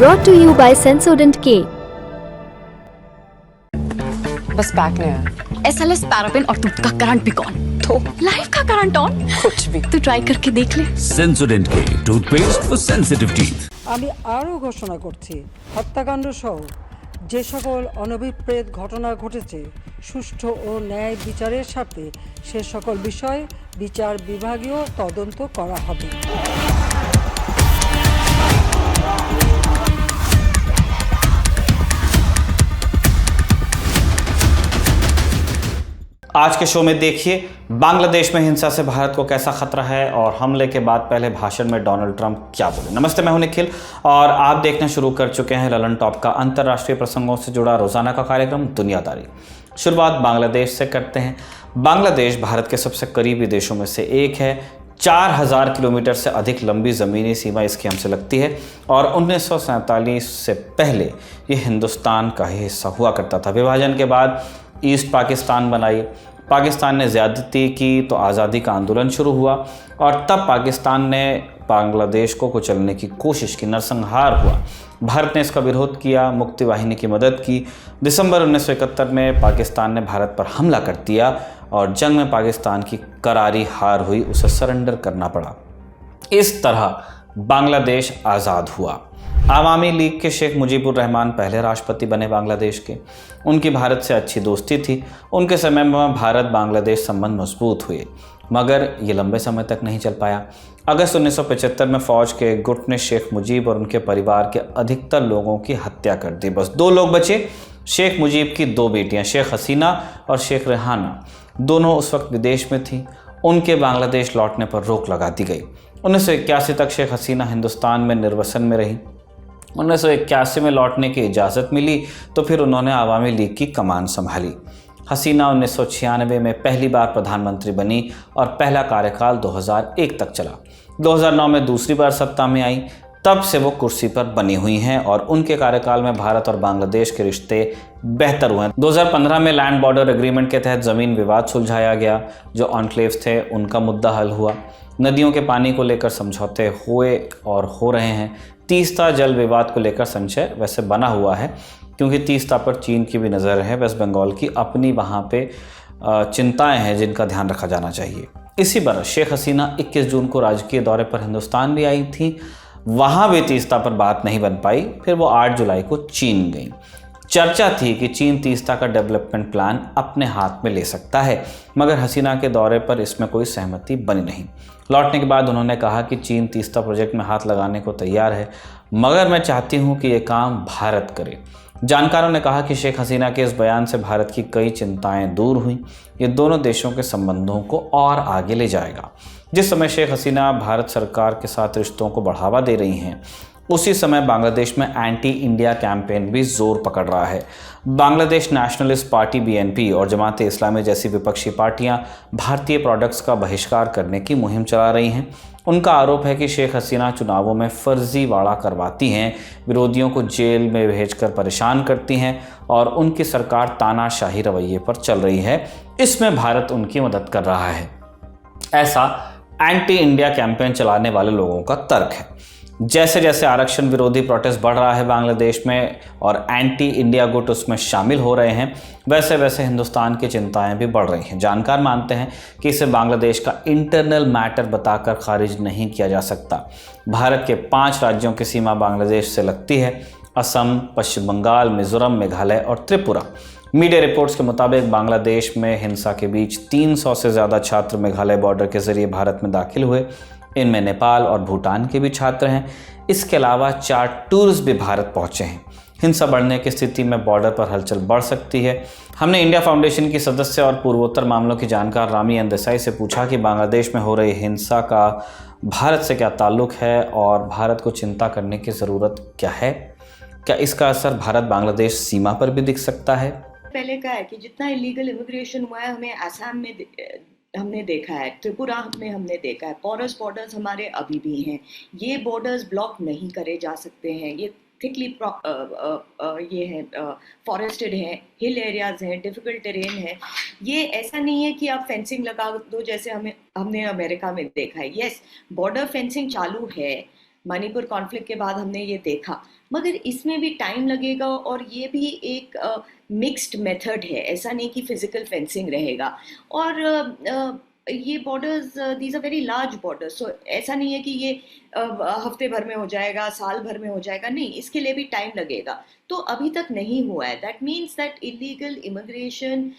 brought to you by Sensodent K। बस back नहीं आया। SLS पैराफिन और दूध का करंट भी कौन? तो लाइफ का करंट ऑन? कुछ भी। तो ट्राई करके देख ले। Sensodent K toothpaste for sensitive teeth। আমি আরও ঘোষণা করছি, হত্যাকাণ্ড সহ যে সকল অনভিপ্রেত ঘটনা ঘটেছে সুষ্ঠু ও ন্যায় বিচারের স্বার্থে সে সকল বিষয় বিচার বিভাগীয় তদন্ত করা হবে। आज के शो में देखिए बांग्लादेश में हिंसा से भारत को कैसा खतरा है और हमले के बाद पहले भाषण में डोनाल्ड ट्रंप क्या बोले। नमस्ते, मैं हूं निखिल और आप देखना शुरू कर चुके हैं ललन टॉप का अंतर्राष्ट्रीय प्रसंगों से जुड़ा रोजाना का कार्यक्रम दुनियादारी। शुरुआत बांग्लादेश से करते हैं। बांग्लादेश भारत के सबसे करीबी देशों में से एक है। 4000 किलोमीटर से अधिक लंबी ज़मीनी सीमा इसकी हमसे लगती है और 1947 से पहले ये हिंदुस्तान का ही हिस्सा हुआ करता था। विभाजन के बाद ईस्ट पाकिस्तान बनाई, पाकिस्तान ने ज़्यादती की तो आज़ादी का आंदोलन शुरू हुआ और तब पाकिस्तान ने बांग्लादेश को कुचलने की कोशिश की, नरसंहार हुआ। भारत ने इसका विरोध किया, मुक्ति वाहिनी की मदद की। दिसंबर 1971 में पाकिस्तान ने भारत पर हमला कर दिया और जंग में पाकिस्तान की करारी हार हुई, उसे सरेंडर करना पड़ा। इस तरह बांग्लादेश आज़ाद हुआ। आवामी लीग के शेख मुजीबुर रहमान पहले राष्ट्रपति बने बांग्लादेश के। उनकी भारत से अच्छी दोस्ती थी। उनके समय में भारत बांग्लादेश संबंध मजबूत हुए, मगर ये लंबे समय तक नहीं चल पाया। अगस्त 1975 में फ़ौज के एक गुट ने शेख मुजीब और उनके परिवार के अधिकतर लोगों की हत्या कर दी। बस 2 लोग बचे। शेख मुजीब की 2 बेटियां, शेख हसीना और शेख रेहाना, दोनों उस वक्त विदेश में थीं। उनके बांग्लादेश लौटने पर रोक लगा दी गई। 1981 तक शेख हसीना हिंदुस्तान में निर्वसन में रही। 1981 में लौटने की इजाज़त मिली तो फिर उन्होंने आवामी लीग की कमान संभाली। हसीना 1996 में पहली बार प्रधानमंत्री बनी और पहला कार्यकाल 2001 तक चला। 2009 में दूसरी बार सत्ता में आई, तब से वो कुर्सी पर बनी हुई हैं और उनके कार्यकाल में भारत और बांग्लादेश के रिश्ते बेहतर हुए। 2015 में लैंड बॉर्डर एग्रीमेंट के तहत ज़मीन विवाद सुलझाया गया। जो एन्क्लेव्स थे उनका मुद्दा हल हुआ। नदियों के पानी को लेकर समझौते हुए और हो रहे हैं। तीस्ता जल विवाद को लेकर संशय वैसे बना हुआ है क्योंकि तीस्ता पर चीन की भी नज़र है। वेस्ट बंगाल की अपनी वहाँ पे चिंताएं हैं जिनका ध्यान रखा जाना चाहिए। इसी बरस शेख हसीना 21 जून को राजकीय दौरे पर हिंदुस्तान भी आई थी। वहाँ भी तीस्ता पर बात नहीं बन पाई। फिर वो 8 जुलाई को चीन गई। चर्चा थी कि चीन तीस्ता का डेवलपमेंट प्लान अपने हाथ में ले सकता है, मगर हसीना के दौरे पर इसमें कोई सहमति बनी नहीं। लौटने के बाद उन्होंने कहा कि चीन तीस्ता प्रोजेक्ट में हाथ लगाने को तैयार है, मगर मैं चाहती हूं कि ये काम भारत करे। जानकारों ने कहा कि शेख हसीना के इस बयान से भारत की कई चिंताएं दूर हुई। ये दोनों देशों के संबंधों को और आगे ले जाएगा। जिस समय शेख हसीना भारत सरकार के साथ रिश्तों को बढ़ावा दे रही हैं, उसी समय बांग्लादेश में एंटी इंडिया कैंपेन भी जोर पकड़ रहा है। बांग्लादेश नेशनलिस्ट पार्टी BNP और जमात इस्लामी जैसी विपक्षी पार्टियां भारतीय प्रोडक्ट्स का बहिष्कार करने की मुहिम चला रही हैं। उनका आरोप है कि शेख हसीना चुनावों में फर्जीवाड़ा करवाती हैं, विरोधियों को जेल में भेजकर परेशान करती हैं और उनकी सरकार तानाशाही रवैये पर चल रही है। इसमें भारत उनकी मदद कर रहा है, ऐसा एंटी इंडिया कैंपेन चलाने वाले लोगों का तर्क है। जैसे जैसे आरक्षण विरोधी प्रोटेस्ट बढ़ रहा है बांग्लादेश में और एंटी इंडिया गुट उसमें शामिल हो रहे हैं, वैसे वैसे हिंदुस्तान की चिंताएं भी बढ़ रही हैं। जानकार मानते हैं कि इसे बांग्लादेश का इंटरनल मैटर बताकर खारिज नहीं किया जा सकता। भारत के 5 राज्यों की सीमा बांग्लादेश से लगती है: असम, पश्चिम बंगाल, मिजोरम, मेघालय और त्रिपुरा। मीडिया रिपोर्ट्स के मुताबिक बांग्लादेश में हिंसा के बीच 300 से ज़्यादा छात्र मेघालय बॉर्डर के जरिए भारत में दाखिल हुए। इनमें नेपाल और भूटान के भी छात्र हैं। इसके अलावा 4 टूरिस्ट भी भारत पहुंचे हैं। हिंसा बढ़ने की स्थिति में बॉर्डर पर हलचल बढ़ सकती है। हमने इंडिया फाउंडेशन की सदस्य और पूर्वोत्तर मामलों की जानकार रामी एन देसाई से पूछा कि बांग्लादेश में हो रही हिंसा का भारत से क्या ताल्लुक है और भारत को चिंता करने की ज़रूरत क्या है। क्या इसका असर भारत बांग्लादेश सीमा पर भी दिख सकता है? पहले का है कि जितना इलीगल इमिग्रेशन हुआ है, हमें आसाम में हमने देखा है, त्रिपुरा में हमने देखा है। पोरस बॉर्डर्स हमारे अभी भी हैं। ये बॉर्डर्स ब्लॉक नहीं करे जा सकते हैं। ये थिकली ये है, फॉरेस्टेड है, हिल एरियाज हैं, डिफिकल्ट टेरेन है। ये ऐसा नहीं है कि आप फेंसिंग लगा दो जैसे हमने अमेरिका में देखा है। यस, बॉर्डर फेंसिंग चालू है, मणिपुर कॉन्फ्लिक्ट के बाद हमने ये देखा, मगर इसमें भी टाइम लगेगा और ये भी एक मिक्स्ड मेथड है, ऐसा नहीं कि फिजिकल फेंसिंग रहेगा। और ये borders, these are very large borders, so ऐसा नहीं है कि ये हफ्ते भर में हो जाएगा, साल भर में हो जाएगा, नहीं, इसके लिए भी टाइम लगेगा। तो अभी तक नहीं हुआ है। That means that illegal immigration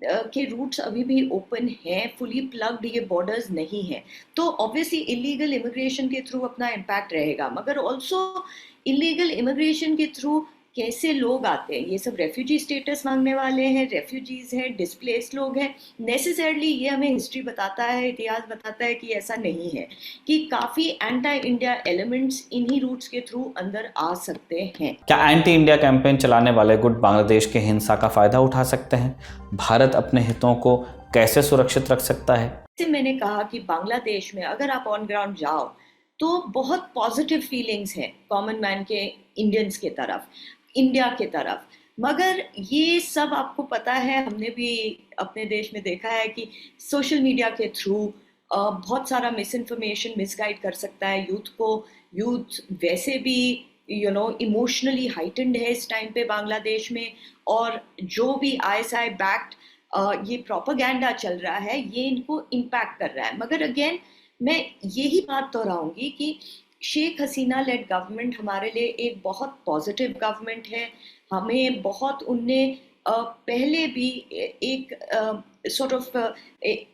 के रूट्स अभी भी ओपन हैं, फुली प्लग्ड ये बॉर्डर्स नहीं है। तो ऑब्वियसली इलीगल इमिग्रेशन के थ्रू अपना इम्पैक्ट रहेगा, मगर ऑल्सो इलीगल इमिग्रेशन के थ्रू कैसे लोग आते हैं, ये सब रेफ्यूजी स्टेटस मांगने वाले हैं, रेफ्यूजीज हैं, डिस्प्लेस लोग हैं। नेसेसरली ये हमें हिस्ट्री बताता है, इतिहास बताता है कि ऐसा नहीं है, कि काफ़ी एंटी इंडिया एलिमेंट्स इन्हीं रूट्स के थ्रू अंदर आ सकते हैं। क्या एंटी इंडिया कैंपेन चलाने वाले गुट बांग्लादेश के हिंसा का फायदा उठा सकते हैं? भारत अपने हितों को कैसे सुरक्षित रख सकता है? जैसे मैंने कहा कि बांग्लादेश में अगर आप ऑन ग्राउंड जाओ तो बहुत पॉजिटिव फीलिंग्स हैं कॉमन मैन के, इंडियंस के तरफ, इंडिया के तरफ। मगर ये सब आपको पता है, हमने भी अपने देश में देखा है कि सोशल मीडिया के थ्रू बहुत सारा मिस इन्फॉर्मेशन मिसगाइड कर सकता है यूथ को। यूथ वैसे भी इमोशनली हाइटेंड है इस टाइम पे बांग्लादेश में, और जो भी ISI बैक्ड ये प्रोपेगेंडा चल रहा है ये इनको इम्पैक्ट कर रहा है। मगर अगेन मैं यही बात दोहराऊंगी कि शेख हसीना लेड गवर्नमेंट हमारे लिए एक बहुत पॉजिटिव गवर्नमेंट है। हमें बहुत उनने पहले भी एक सॉर्ट ऑफ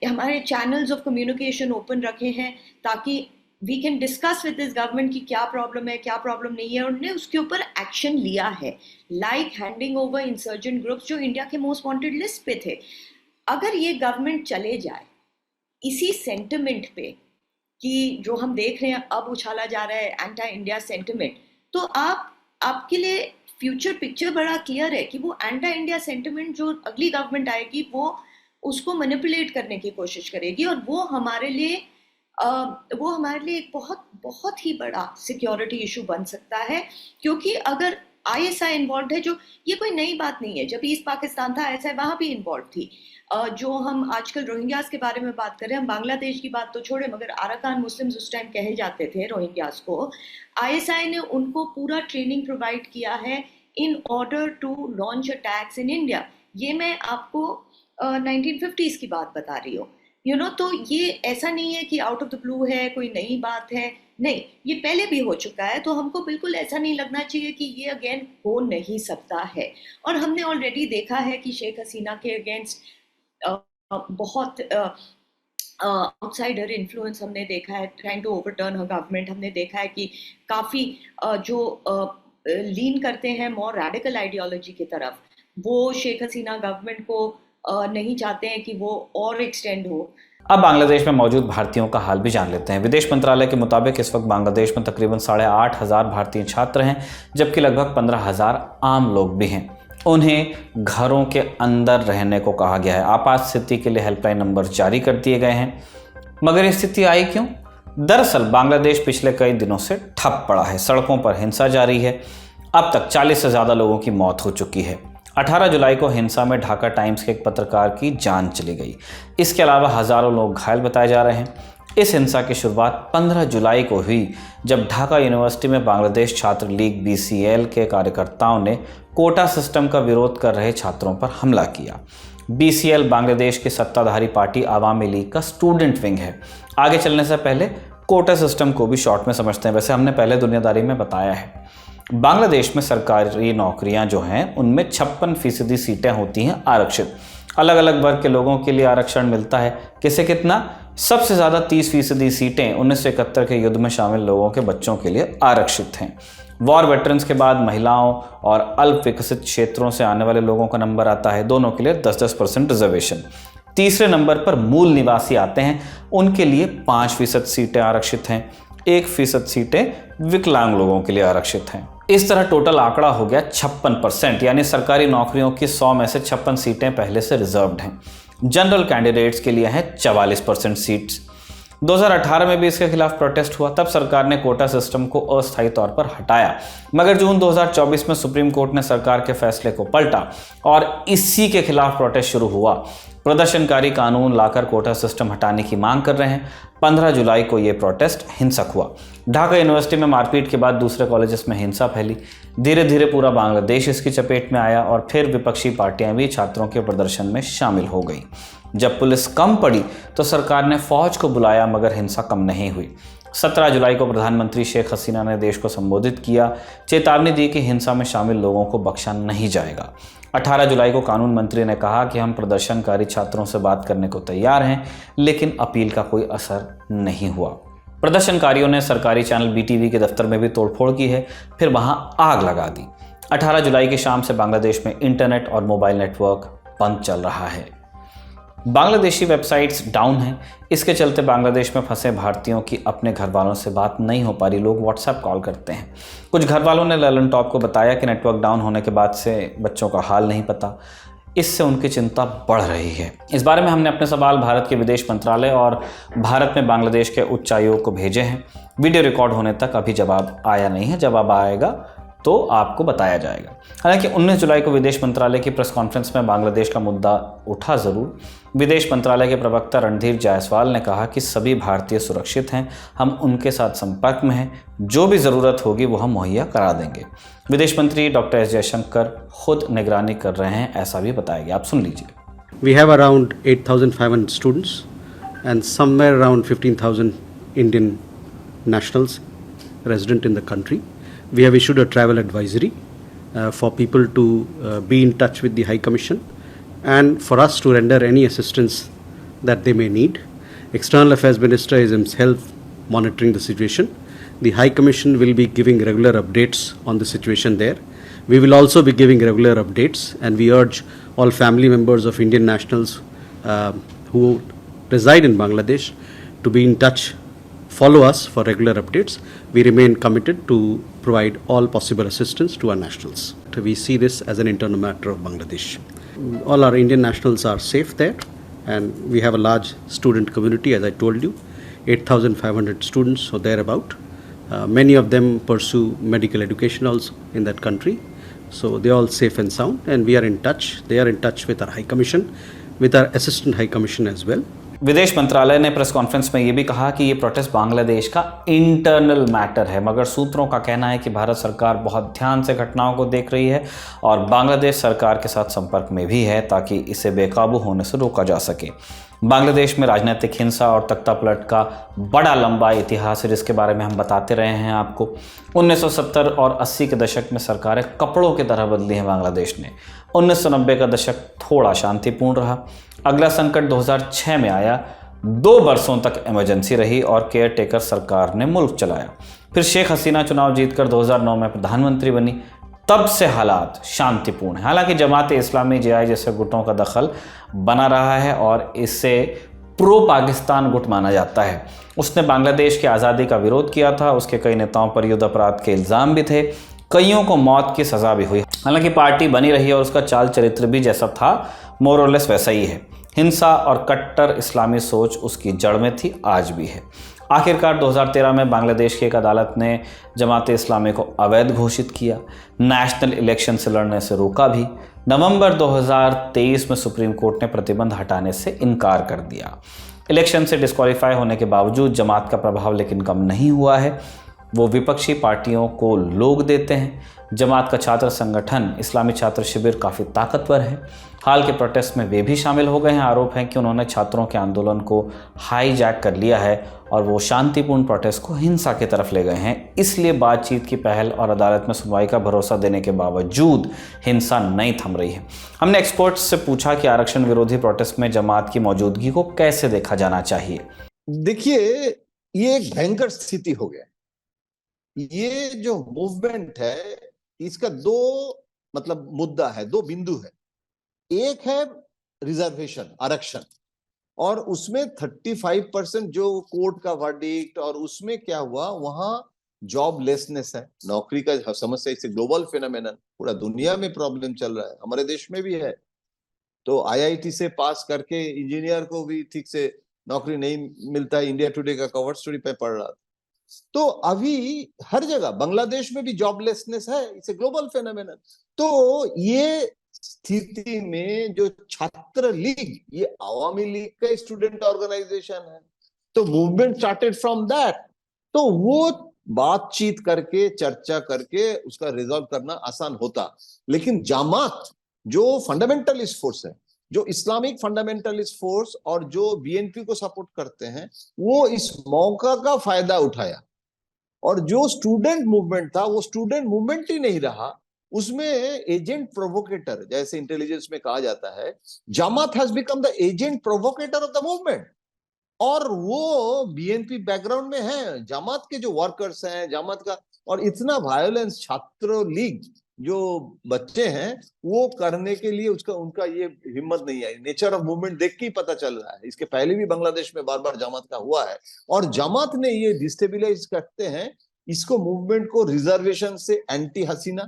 हमारे चैनल्स ऑफ कम्युनिकेशन ओपन रखे हैं ताकि we can discuss with this government कि क्या प्रॉब्लम है, क्या प्रॉब्लम नहीं है। उन्होंने उसके ऊपर एक्शन लिया है, like handing over insurgent groups जो इंडिया के मोस्ट वांटेड लिस्ट पे थे। अगर ये गवर्नमेंट चले जाए इसी सेंटिमेंट पे कि जो हम देख रहे हैं अब उछाला जा रहा है एंटी इंडिया सेंटिमेंट, तो आपके लिए फ्यूचर पिक्चर बड़ा क्लियर है कि वो एंटी इंडिया सेंटिमेंट जो अगली गवर्नमेंट आएगी वो उसको मैनिपुलेट करने की कोशिश करेगी, और वो हमारे लिए एक बहुत ही बड़ा सिक्योरिटी इशू बन सकता है। क्योंकि अगर ISI इन्वॉल्व है, जो ये कोई नई बात नहीं है, जब ईस्ट पाकिस्तान था ISI वहाँ भी इन्वॉल्व थी। जो हम आजकल रोहिंग्यास के बारे में बात कर रहे हैं, हम बांग्लादेश की बात तो छोड़े, मगर अराकान मुस्लिम्स उस टाइम कहे जाते थे रोहिंग्यास को। ISI ने उनको पूरा ट्रेनिंग प्रोवाइड किया है in order to launch attacks in India. ये मैं आपको 1950s की बात बता रही हूँ, तो ये ऐसा नहीं है कि आउट ऑफ द ब्लू है, कोई नई बात है, नहीं, ये पहले भी हो चुका है। तो हमको बिल्कुल ऐसा नहीं लगना चाहिए कि ये अगेन हो नहीं सकता है। और हमने ऑलरेडी देखा है कि शेख हसीना के अगेंस्ट बहुत आउटसाइडर इन्फ्लुएंस हमने देखा है, trying to overturn her government. हमने देखा है कि काफ़ी जो लीन करते हैं मोर रेडिकल आइडियोलॉजी की तरफ, वो शेख हसीना गवर्नमेंट को नहीं चाहते हैं कि वो और एक्सटेंड हो। अब बांग्लादेश में मौजूद भारतीयों का हाल भी जान लेते हैं। विदेश मंत्रालय के मुताबिक इस वक्त बांग्लादेश में तकरीबन 8,500 भारतीय छात्र हैं, जबकि लगभग 15,000 आम लोग भी हैं। उन्हें घरों के अंदर रहने को कहा गया है। आपात स्थिति के लिए हेल्पलाइन नंबर जारी कर दिए गए हैं। मगर ये स्थिति आई क्यों? दरअसल बांग्लादेश पिछले कई दिनों से ठप पड़ा है, सड़कों पर हिंसा जारी है। अब तक 40 से ज़्यादा लोगों की मौत हो चुकी है। 18 जुलाई को हिंसा में ढाका टाइम्स के एक पत्रकार की जान चली गई। इसके अलावा हज़ारों लोग घायल बताए जा रहे हैं। इस हिंसा की शुरुआत 15 जुलाई को हुई, जब ढाका यूनिवर्सिटी में बांग्लादेश छात्र लीग BCL के कार्यकर्ताओं ने कोटा सिस्टम का विरोध कर रहे छात्रों पर हमला किया। BCL बांग्लादेश की सत्ताधारी पार्टी आवामी लीग का स्टूडेंट विंग है। आगे चलने से पहले कोटा सिस्टम को भी शॉर्ट में समझते हैं। वैसे हमने पहले दुनियादारी में बताया है, बांग्लादेश में सरकारी नौकरियां जो हैं उनमें 56% सीटें होती हैं आरक्षित। अलग अलग वर्ग के लोगों के लिए आरक्षण मिलता है। किसे कितना? सबसे ज़्यादा 30% सीटें 1971 के युद्ध में शामिल लोगों के बच्चों के लिए आरक्षित हैं। वॉर वेटरन्स के बाद महिलाओं और अल्प विकसित क्षेत्रों से आने वाले लोगों का नंबर आता है। दोनों के लिए 10% रिजर्वेशन। तीसरे नंबर पर मूल निवासी आते हैं, उनके लिए 5% सीटें आरक्षित हैं। 1% सीटें विकलांग लोगों के लिए आरक्षित हैं। इस तरह टोटल आंकड़ा हो गया 56%, यानी सरकारी नौकरियों की 100 में से 56 सीटें पहले से रिजर्व्ड हैं। जनरल कैंडिडेट्स के लिए हैं 44% सीट्स। 2018 में भी इसके खिलाफ प्रोटेस्ट हुआ। तब सरकार ने कोटा सिस्टम को अस्थायी तौर पर हटाया, मगर जून 2024 में सुप्रीम कोर्ट ने सरकार के फैसले को पलटा और इसी के खिलाफ प्रोटेस्ट शुरू हुआ। प्रदर्शनकारी कानून लाकर कोटा सिस्टम हटाने की मांग कर रहे हैं। 15 जुलाई को यह प्रोटेस्ट हिंसक हुआ। ढाका यूनिवर्सिटी में मारपीट के बाद दूसरे कॉलेजेस में हिंसा फैली। धीरे धीरे पूरा बांग्लादेश इसकी चपेट में आया और फिर विपक्षी पार्टियां भी छात्रों के प्रदर्शन में शामिल हो गई। जब पुलिस कम पड़ी तो सरकार ने फौज को बुलाया, मगर हिंसा कम नहीं हुई। 17 जुलाई को प्रधानमंत्री शेख हसीना ने देश को संबोधित किया, चेतावनी दी कि हिंसा में शामिल लोगों को बख्शा नहीं जाएगा। 18 जुलाई को कानून मंत्री ने कहा कि हम प्रदर्शनकारी छात्रों से बात करने को तैयार हैं, लेकिन अपील का कोई असर नहीं हुआ। प्रदर्शनकारियों ने सरकारी चैनल BTV के दफ्तर में भी तोड़फोड़ की है, फिर वहां आग लगा दी। 18 जुलाई की शाम से बांग्लादेश में इंटरनेट और मोबाइल नेटवर्क बंद चल रहा है। बांग्लादेशी वेबसाइट्स डाउन हैं। इसके चलते बांग्लादेश में फंसे भारतीयों की अपने घर वालों से बात नहीं हो पा रही। लोग व्हाट्सएप कॉल करते हैं। कुछ घर वालों ने ललन टॉप को बताया कि नेटवर्क डाउन होने के बाद से बच्चों का हाल नहीं पता। इससे उनकी चिंता बढ़ रही है। इस बारे में हमने अपने सवाल भारत के विदेश मंत्रालय और भारत में बांग्लादेश के उच्चायोग को भेजे हैं। वीडियो रिकॉर्ड होने तक अभी जवाब आया नहीं है। जवाब आएगा तो आपको बताया जाएगा। हालांकि 19 जुलाई को विदेश मंत्रालय की प्रेस कॉन्फ्रेंस में बांग्लादेश का मुद्दा उठा जरूर। विदेश मंत्रालय के प्रवक्ता रणधीर जायसवाल ने कहा कि सभी भारतीय सुरक्षित हैं, हम उनके साथ संपर्क में हैं, जो भी ज़रूरत होगी वो हम मुहैया करा देंगे। विदेश मंत्री डॉक्टर एस जयशंकर खुद निगरानी कर रहे हैं, ऐसा भी बताया गया। आप सुन लीजिए। We have around 8,500 students and somewhere around 15,000 Indian nationals resident in the country. We have issued a travel advisory for people to be in touch with the High Commission and for us to render any assistance that they may need. External Affairs Minister is himself monitoring the situation. The High Commission will be giving regular updates on the situation there. We will also be giving regular updates, and we urge all family members of Indian nationals who reside in Bangladesh to be in touch, follow us for regular updates. We remain committed to provide all possible assistance to our nationals. We see this as an internal matter of Bangladesh. All our Indian nationals are safe there, and we have a large student community, as I told you, 8,500 students or thereabout. Many of them pursue medical education also in that country. So they are all safe and sound, and we are in touch. They are in touch with our High Commission, with our Assistant High Commission as well. विदेश मंत्रालय ने press conference में ये भी कहा कि ये protest Bangladesh का इंटरनल मैटर है, मगर सूत्रों का कहना है कि भारत सरकार बहुत ध्यान से घटनाओं को देख रही है और बांग्लादेश सरकार के साथ संपर्क में भी है ताकि इसे बेकाबू होने से रोका जा सके। बांग्लादेश में राजनीतिक हिंसा और तख्तापलट का बड़ा लंबा इतिहास है, जिसके बारे में हम बताते रहे हैं आपको। 1970 और 80 के दशक में सरकारें कपड़ों की तरह बदली हैं बांग्लादेश ने। 1990 का दशक थोड़ा शांतिपूर्ण रहा। अगला संकट 2006 में आया। 2 बरसों तक इमरजेंसी रही और केयर टेकर सरकार ने मुल्क चलाया। फिर शेख हसीना चुनाव जीतकर 2009 में प्रधानमंत्री बनी। तब से हालात शांतिपूर्ण है। हालांकि जमात इस्लामी JI जैसे गुटों का दखल बना रहा है और इसे प्रो पाकिस्तान गुट माना जाता है। उसने बांग्लादेश की आज़ादी का विरोध किया था। उसके कई नेताओं पर युद्ध अपराध के इल्ज़ाम भी थे। कईयों को मौत की सज़ा भी हुई। हालांकि पार्टी बनी रही और उसका चाल चरित्र भी जैसा था मोर और लेस वैसा ही है। हिंसा और कट्टर इस्लामी सोच उसकी जड़ में थी, आज भी है। आखिरकार 2013 में बांग्लादेश की एक अदालत ने जमात इस्लामी को अवैध घोषित किया। नेशनल इलेक्शन से लड़ने से रोका भी। नवंबर 2023 में सुप्रीम कोर्ट ने प्रतिबंध हटाने से इनकार कर दिया। इलेक्शन से डिस्क्वालीफाई होने के बावजूद जमात का प्रभाव लेकिन कम नहीं हुआ है। वो विपक्षी पार्टियों को लोग देते हैं। जमात का छात्र संगठन इस्लामी छात्र शिविर काफ़ी ताकतवर है। हाल के प्रोटेस्ट में वे भी शामिल हो गए हैं। आरोप है कि उन्होंने छात्रों के आंदोलन को हाईजैक कर लिया है और वो शांतिपूर्ण प्रोटेस्ट को हिंसा की तरफ ले गए हैं। इसलिए बातचीत की पहल और अदालत में सुनवाई का भरोसा देने के बावजूद हिंसा नहीं थम रही है। हमने एक्सपर्ट्स से पूछा कि आरक्षण विरोधी प्रोटेस्ट में जमात की मौजूदगी को कैसे देखा जाना चाहिए। देखिए, ये एक भयंकर स्थिति हो गया। ये जो मूवमेंट है, इसका 2 मुद्दा है, 2 बिंदु है। एक है रिजर्वेशन, आरक्षण, और उसमें 35% जो कोर्ट का वर्डिक्ट, और उसमें क्या हुआ, वहां जॉबलेसनेस है, नौकरी का समस्या। इससे ग्लोबल फिनोमेनन, पूरा दुनिया में प्रॉब्लम चल रहा है, हमारे देश में भी है। तो IIT से पास करके इंजीनियर को भी ठीक से नौकरी नहीं मिलता है। इंडिया टुडे का कवर स्टोरी पे पढ़ रहा था। तो अभी हर जगह, बांग्लादेश में भी जॉबलेसनेस है, इट्स ए ग्लोबल फेनोमेनन। तो ये स्थिति में जो छात्र लीग, ये आवामी लीग का स्टूडेंट ऑर्गेनाइजेशन है, तो मूवमेंट स्टार्टेड फ्रॉम दैट। तो वो बातचीत करके, चर्चा करके उसका रिजॉल्व करना आसान होता। लेकिन जामात जो फंडामेंटलिस्ट फोर्स है, जो इस्लामिक फंडामेंटलिस्ट फोर्स और जो बीएनपी को सपोर्ट करते हैं, वो इस मौका का फायदा उठाया। और जो स्टूडेंट मूवमेंट था वो स्टूडेंट मूवमेंट ही नहीं रहा, उसमें एजेंट प्रोवोकेटर, जैसे इंटेलिजेंस में कहा जाता है, Jamaat has become the agent provocateur of the movement. और वो बीएनपी बैकग्राउंड में है, जमात के जो वर्कर्स हैं, जमात का, और इतना वायलेंस छात्र लीग जो बच्चे हैं वो करने के लिए उनका ये हिम्मत नहीं आई। नेचर ऑफ मूवमेंट देख के ही पता चल रहा है। इसके पहले भी बांग्लादेश में बार बार जमात का हुआ है, और जमात ने ये डिस्टेबिलाइज करते हैं इसको, मूवमेंट को, रिजर्वेशन से एंटी हसीना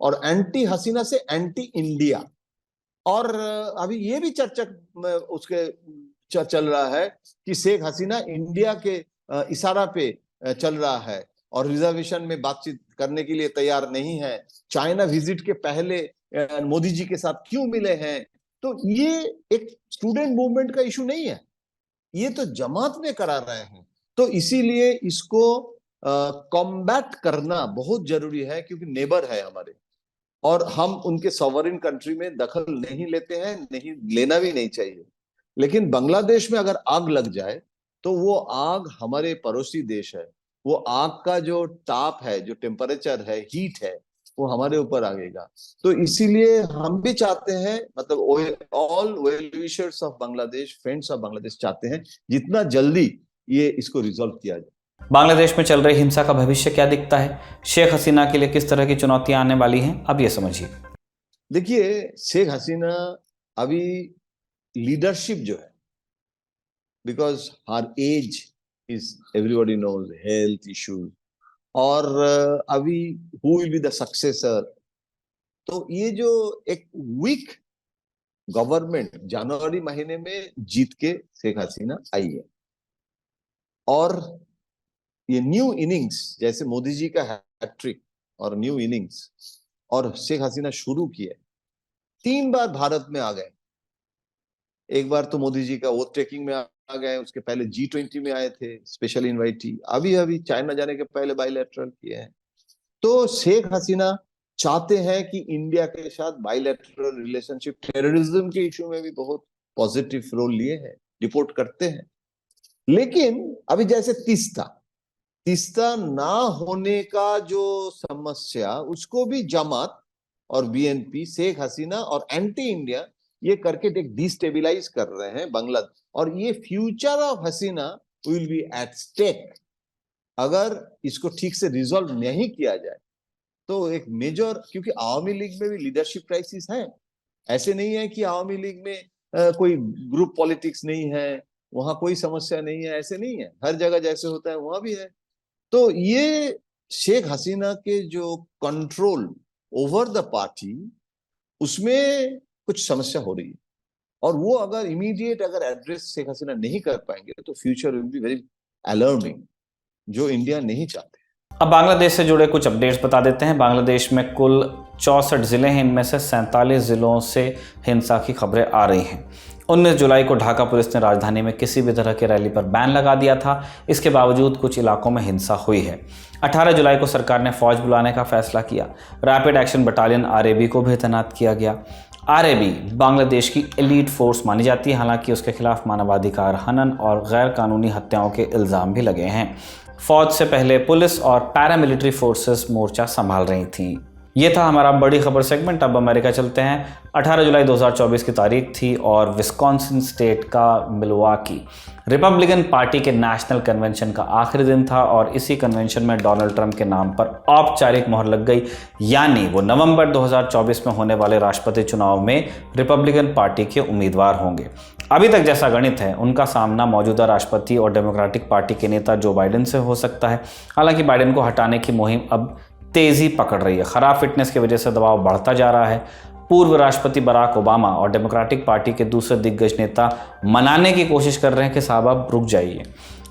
और एंटी हसीना से एंटी इंडिया। और अभी ये भी चर्चा उसके चल रहा है कि शेख हसीना इंडिया के इशारा पे चल रहा है और रिजर्वेशन में बातचीत करने के लिए तैयार नहीं है। चाइना विजिट के पहले मोदी जी के साथ क्यों मिले हैं? तो ये एक स्टूडेंट मूवमेंट का इशू नहीं है, ये तो जमात में करा रहे हैं। तो इसीलिए इसको कॉम्बैट करना बहुत जरूरी है, क्योंकि नेबर है हमारे, और हम उनके सॉवरेन कंट्री में दखल नहीं लेते हैं, नहीं लेना भी नहीं चाहिए। लेकिन बांग्लादेश में अगर आग लग जाए तो वो आग हमारे पड़ोसी देश है, वो आग का जो ताप है, जो टेम्परेचर है, हीट है, वो हमारे ऊपर आएगा। तो इसीलिए हम भी चाहते हैं, मतलब all well wishers of Bangladesh, friends of Bangladesh चाहते हैं जितना जल्दी ये इसको रिजॉल्व किया जाए। बांग्लादेश में चल रही हिंसा का भविष्य क्या दिखता है? शेख हसीना के लिए किस तरह की चुनौतियां आने वाली हैं? अब ये समझिए। देखिए, शेख हसीना अभी लीडरशिप जो है, because her age is, everybody knows, health issues, और अभी who will be the successor. तो ये जो एक वीक गवर्नमेंट जनवरी महीने में जीत के शेख हसीना आई है, और ये न्यू इनिंग्स, जैसे मोदी जी का हैट्रिक और न्यू इनिंग्स, और शेख हसीना शुरू किए, 3 बार भारत में आ गए। एक बार तो मोदी जी का वोट टेकिंग में आ गए, उसके पहले G20 में आए थे, स्पेशल इनवाइटी, अभी चाइना जाने के पहले बायलैटरल किए हैं। तो शेख हसीना चाहते हैं कि इंडिया के साथ बायलैटरल रिलेशनशिप, टेररिज्म के इशू में भी बहुत पॉजिटिव रोल लिए हैं, रिपोर्ट करते हैं। लेकिन अभी जैसे तीस्ता ना होने का जो समस्या, उसको भी जमात और बीएनपी, शेख हसीना और एंटी इंडिया ये करके एक डिस्टेबिलाइज कर रहे हैं बांग्लादेश, और ये future of Hasina will be at stake. अगर इसको ठीक से रिजॉल्व नहीं किया जाए तो एक मेजर, क्योंकि आवामी लीग में भी लीडरशिप क्राइसिस है। ऐसे नहीं है कि आवामी लीग में कोई ग्रुप पॉलिटिक्स नहीं है, वहां कोई समस्या नहीं है, ऐसे नहीं है। हर जगह जैसे होता है वहां भी है। तो ये शेख हसीना के जो कंट्रोल ओवर द पार्टी, उसमें कुछ समस्या हो रही है, और वो अगर इमीडिएट एड्रेस शेख हसीना नहीं कर पाएंगे तो future will be very alarming, जो इंडिया नहीं चाहते। अब बांग्लादेश से जुड़े कुछ अपडेट्स बता देते हैं। बांग्लादेश में कुल 64 जिले हैं, इनमें से 47 जिलों से हिंसा की खबरें आ रही हैं। 19 जुलाई को ढाका पुलिस ने राजधानी में किसी भी तरह की रैली पर बैन लगा दिया था। इसके बावजूद कुछ इलाकों में हिंसा हुई है। 18 जुलाई को सरकार ने फौज बुलाने का फैसला किया। रैपिड एक्शन बटालियन RAB को भी तैनात किया गया। RAB बांग्लादेश की एलीट फोर्स मानी जाती है, हालांकि उसके खिलाफ मानवाधिकार हनन और गैर कानूनी हत्याओं के इल्ज़ाम भी लगे हैं। फौज से पहले पुलिस और पैरामिलिट्री फोर्सेस मोर्चा संभाल रही थीं। ये था हमारा बड़ी खबर सेगमेंट। अब अमेरिका चलते हैं। 18 जुलाई 2024 की तारीख थी और विस्कॉन्सिन स्टेट का मिल्वाकी रिपब्लिकन पार्टी के नेशनल कन्वेंशन का आखिरी दिन था, और इसी कन्वेंशन में डोनाल्ड ट्रंप के नाम पर औपचारिक मोहर लग गई, यानी वो नवंबर 2024 में होने वाले राष्ट्रपति चुनाव में रिपब्लिकन पार्टी के उम्मीदवार होंगे। अभी तक जैसा गणित है, उनका सामना मौजूदा राष्ट्रपति और डेमोक्रेटिक पार्टी के नेता जो बाइडेन से हो सकता है। हालांकि बाइडेन को हटाने की मुहिम अब तेजी पकड़ रही है। खराब फिटनेस की वजह से दबाव बढ़ता जा रहा है। पूर्व राष्ट्रपति बराक ओबामा और डेमोक्रेटिक पार्टी के दूसरे दिग्गज नेता मनाने की कोशिश कर रहे हैं कि साहब आप रुक जाइए।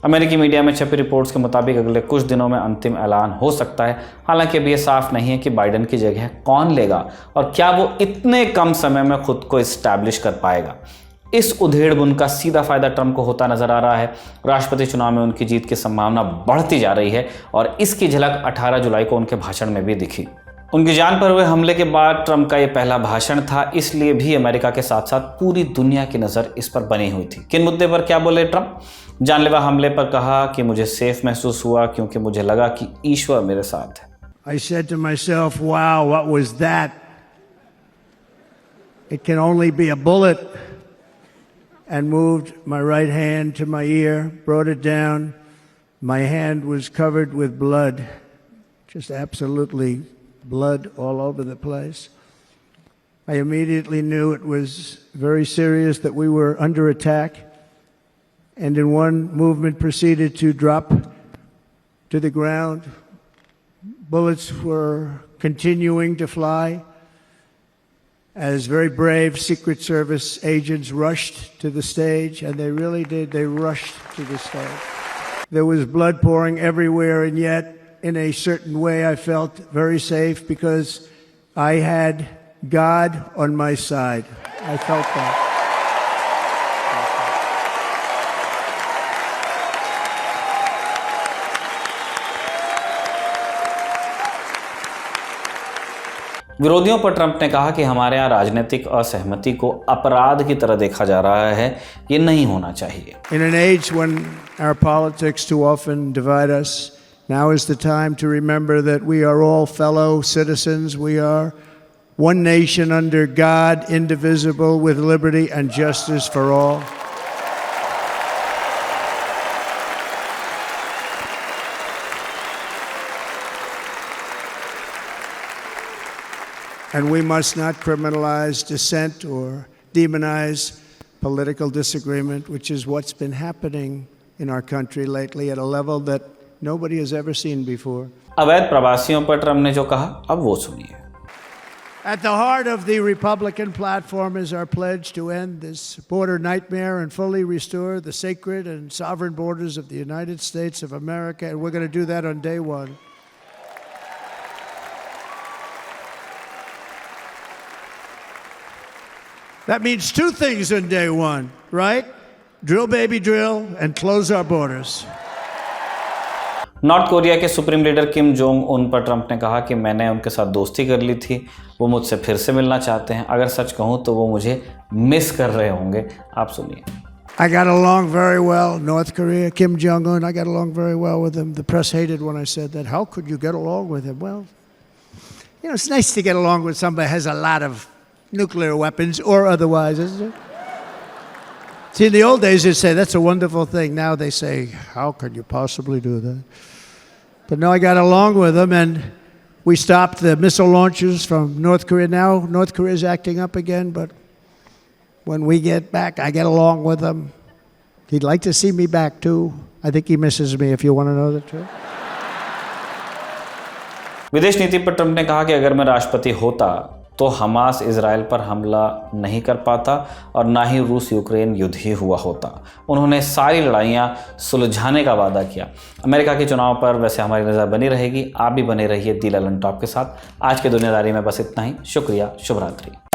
अमेरिकी मीडिया में छपी रिपोर्ट्स के मुताबिक अगले कुछ दिनों में अंतिम ऐलान हो सकता है। हालांकि अभी ये साफ नहीं है कि बाइडेन की जगह कौन लेगा और क्या वो इतने कम समय में खुद को इस्टेब्लिश कर पाएगा। इस उधेड़-बुन का सीधा फायदा ट्रंप को होता नजर आ रहा है। राष्ट्रपति चुनाव में उनकी जीत की संभावना बढ़ती जा रही है और इसकी झलक 18 जुलाई को उनके भाषण में भी दिखी। उनकी जान पर हुए हमले के बाद ट्रंप का ये पहला भाषण था, इसलिए भी अमेरिका के साथ साथ पूरी दुनिया की नज़र इस पर बनी हुई थी। किन मुद्दे पर क्या बोले ट्रंप? जानलेवा हमले पर कहा कि मुझे सेफ महसूस हुआ क्योंकि मुझे लगा कि ईश्वर मेरे साथ है। I said to myself, wow, what was that? It can only be a bullet. And moved my right hand to my ear, brought it down. My hand was covered with blood, just absolutely blood all over the place. I immediately knew it was very serious, that we were under attack, and in one movement proceeded to drop to the ground. Bullets were continuing to fly as very brave Secret Service agents rushed to the stage, and they really did. They rushed to the stage. There was blood pouring everywhere, and yet, in a certain way, I felt very safe because I had God on my side. I felt that. विरोधियों पर Trump ने कहा कि हमारे यहाँ राजनीतिक असहमति को अपराध की तरह देखा जा रहा है, ये नहीं होना चाहिए। In an age when our politics too often divide us, now is the time to remember that we are all fellow citizens. We are one nation under God, indivisible, with liberty and justice for all. And we must not criminalize dissent or demonize political disagreement, which is what's been happening in our country lately at a level that nobody has ever seen before. अवैध प्रवासियों पर Trump ने जो कहा, अब वो सुनिए। At the heart of the Republican platform is our pledge to end this border nightmare and fully restore the sacred and sovereign borders of the United States of America, and we're going to do that on day one. That means two things on day one, right? Drill, baby, drill, and close our borders. North Korea के supreme leader Kim Jong Un पर Trump ने कहा कि मैंने उनके साथ दोस्ती कर ली थी, वो मुझसे फिर से मिलना चाहते हैं। अगर सच कहूँ तो वो मुझे मिस कर रहे होंगे। आप सुनिए। I got along very well, North Korea, Kim Jong-un, I got along very well with him. The press hated when I said that. How could you get along with him? Well, you know, it's nice to get along with somebody who has a lot of nuclear weapons or otherwise, isn't it? See, in the old days, they'd say, that's a wonderful thing. Now they say, how could you possibly do that? But no, I got along with them, and we stopped the missile launches from North Korea. Now North Korea is acting up again, but when we get back, I get along with them. He'd like to see me back, too. I think he misses me, if you want to know the truth. विदेश नीति पर Trump ने कहा कि अगर मैं राष्ट्रपति होता तो हमास इजराइल पर हमला नहीं कर पाता और ना ही रूस यूक्रेन युद्ध ही हुआ होता। उन्होंने सारी लड़ाइयाँ सुलझाने का वादा किया। अमेरिका के चुनाव पर वैसे हमारी नज़र बनी रहेगी। आप भी बने रहिए दी ललन टॉप के साथ। आज के दुनियादारी में बस इतना ही। शुक्रिया। शुभ रात्रि।